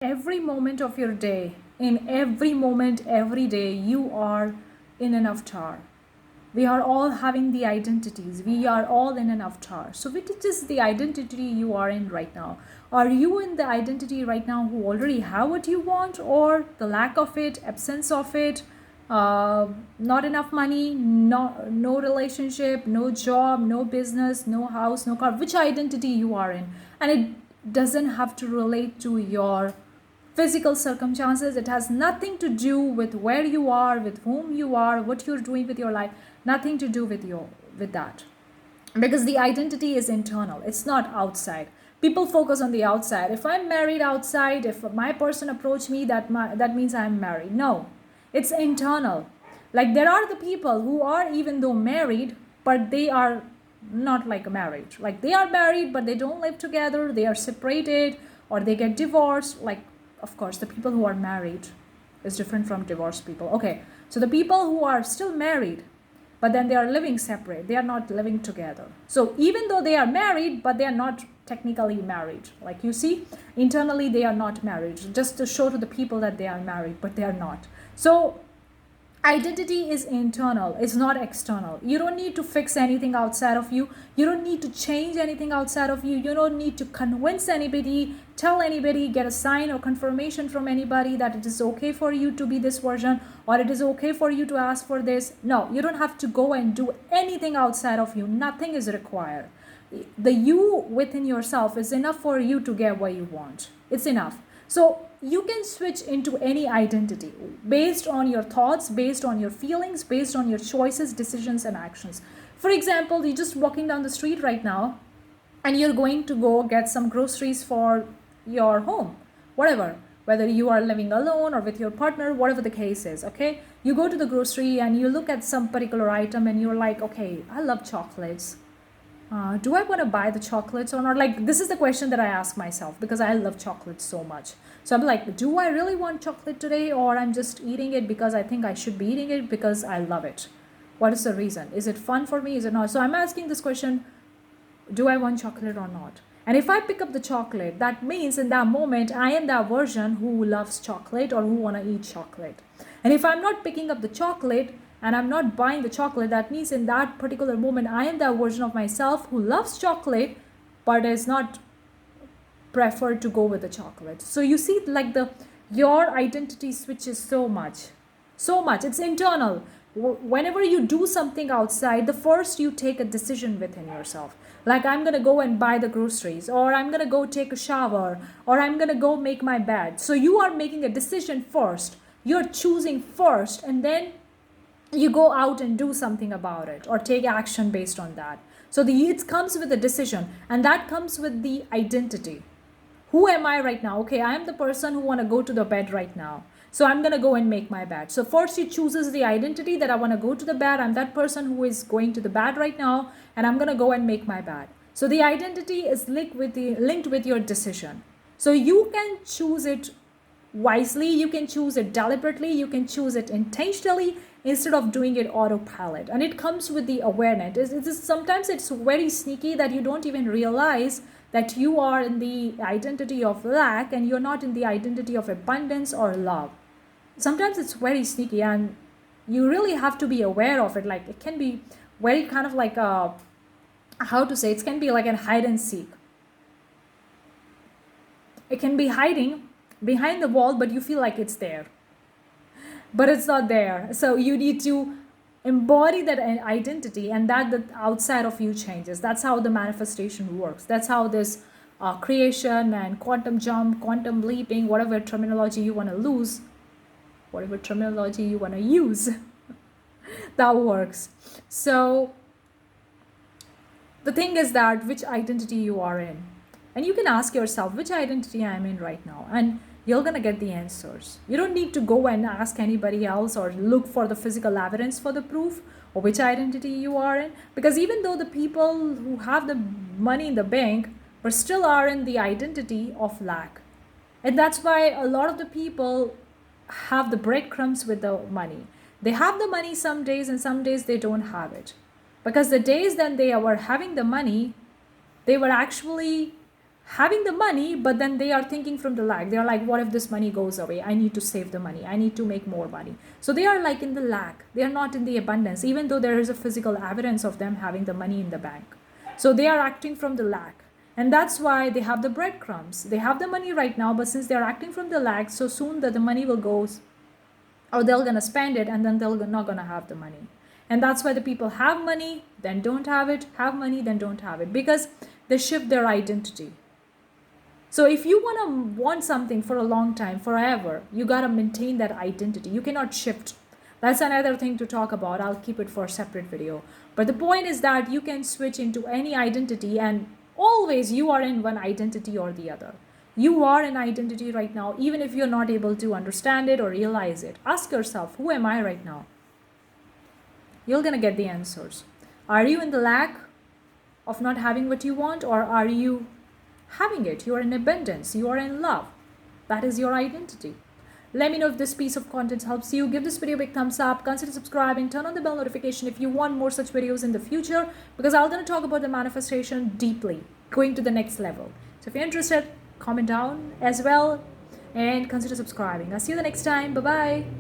every moment of your day, in every moment, every day, you are in an avatar. We are all having the identities. We are all in an avatar. So, which is the identity you are in right now? Are you in the identity right now who already have what you want, or the lack of it, absence of it, not enough money, no relationship, no job, no business, no house, no car? Which identity you are in? And it doesn't have to relate to your physical circumstances. It has nothing to do with where you are, with whom you are, what you're doing with your life. Nothing to do with that, because the identity is internal, it's not outside. People focus on the outside. If I'm married outside, if my person approach me, that means I'm married. No, it's internal. Like, there are the people who are even though married, but they are not like married. Like, they are married but they don't live together, they are separated, or they get divorced. Like, of course, the people who are married is different from divorced people. Okay, so the people who are still married but then they are living separate, they are not living together. So even though they are married, but they are not technically married. Like, you see, internally they are not married, just to show to the people that they are married, but they are not. So identity is internal, it's not external. You don't need to fix anything outside of you, you don't need to change anything outside of you, you don't need to convince anybody, tell anybody, get a sign or confirmation from anybody that it is okay for you to be this version, or it is okay for you to ask for this. No, you don't have to go and do anything outside of you. Nothing is required. The you within yourself is enough for you to get what you want. It's enough. So you can switch into any identity based on your thoughts, based on your feelings, based on your choices, decisions, and actions. For example, you're just walking down the street right now and you're going to go get some groceries for your home, whatever, whether you are living alone or with your partner, whatever the case is. Okay, you go to the grocery and you look at some particular item and you're like, okay, I love chocolates. Do I want to buy the chocolates or not? Like, this is the question that I ask myself because I love chocolates so much. So I'm like, do I really want chocolate today, or I'm just eating it because I think I should be eating it because I love it? What is the reason? Is it fun for me? Is it not? So I'm asking this question, do I want chocolate or not? And if I pick up the chocolate, that means in that moment I am that version who loves chocolate or who want to eat chocolate. And if I'm not picking up the chocolate and I'm not buying the chocolate, that means in that particular moment I am that version of myself who loves chocolate but is not preferred to go with the chocolate. So you see, like, the your identity switches so much, so much. It's internal. Whenever you do something outside, the first you take a decision within yourself, like, I'm gonna go and buy the groceries, or I'm gonna go take a shower, or I'm gonna go make my bed. So you are making a decision first, you're choosing first, and then you go out and do something about it or take action based on that. So it comes with a decision, and that comes with the identity. Who am I right now? Okay, I am the person who want to go to the bed right now, so I'm going to go and make my bed. So first he chooses the identity that I want to go to the bed. I'm that person who is going to the bed right now, and I'm going to go and make my bed. So the identity is linked with your decision. So you can choose it wisely, you can choose it deliberately, you can choose it intentionally instead of doing it autopilot. And it comes with the awareness. Sometimes it's very sneaky that you don't even realize that you are in the identity of lack and you're not in the identity of abundance or love. Sometimes it's very sneaky and you really have to be aware of it. Like, it can be very kind of like a, how to say, it can be like a hide and seek. It can be hiding behind the wall, but you feel like it's there, but it's not there. So you need to embody that identity, and that the outside of you changes. That's how the manifestation works. That's how this creation and quantum jump, quantum leaping, whatever terminology you want to lose, whatever terminology you want to use, that works. So the thing is that which identity you are in, and you can ask yourself which identity I'm in right now, and you're gonna get the answers. You don't need to go and ask anybody else or look for the physical evidence for the proof or which identity you are in, because even though the people who have the money in the bank but still are in the identity of lack. And that's why a lot of the people have the breadcrumbs with the money. They have the money some days and some days they don't have it, because the days that they were having the money, they were actually having the money, but then they are thinking from the lack. They are like, what if this money goes away? I need to save the money. I need to make more money. So they are like in the lack. They are not in the abundance, even though there is a physical evidence of them having the money in the bank. So they are acting from the lack. And that's why they have the breadcrumbs. They have the money right now, but since they're acting from the lack, so soon that the money will go, or they're gonna spend it, and then they're not gonna have the money. And that's why the people have money, then don't have it, have money, then don't have it, because they shift their identity. So if you want something for a long time, forever, you got to maintain that identity. You cannot shift. That's another thing to talk about. I'll keep it for a separate video. But the point is that you can switch into any identity, and always you are in one identity or the other. You are an identity right now, even if you're not able to understand it or realize it. Ask yourself, who am I right now? You're going to get the answers. Are you in the lack of not having what you want, or are you having it? You are in abundance. You are in love. That is your identity. Let me know if this piece of content helps you. Give this video a big thumbs up. Consider subscribing. Turn on the bell notification if you want more such videos in the future, because I'm going to talk about the manifestation deeply, going to the next level. So if you're interested, comment down as well and consider subscribing. I'll see you the next time. Bye-bye.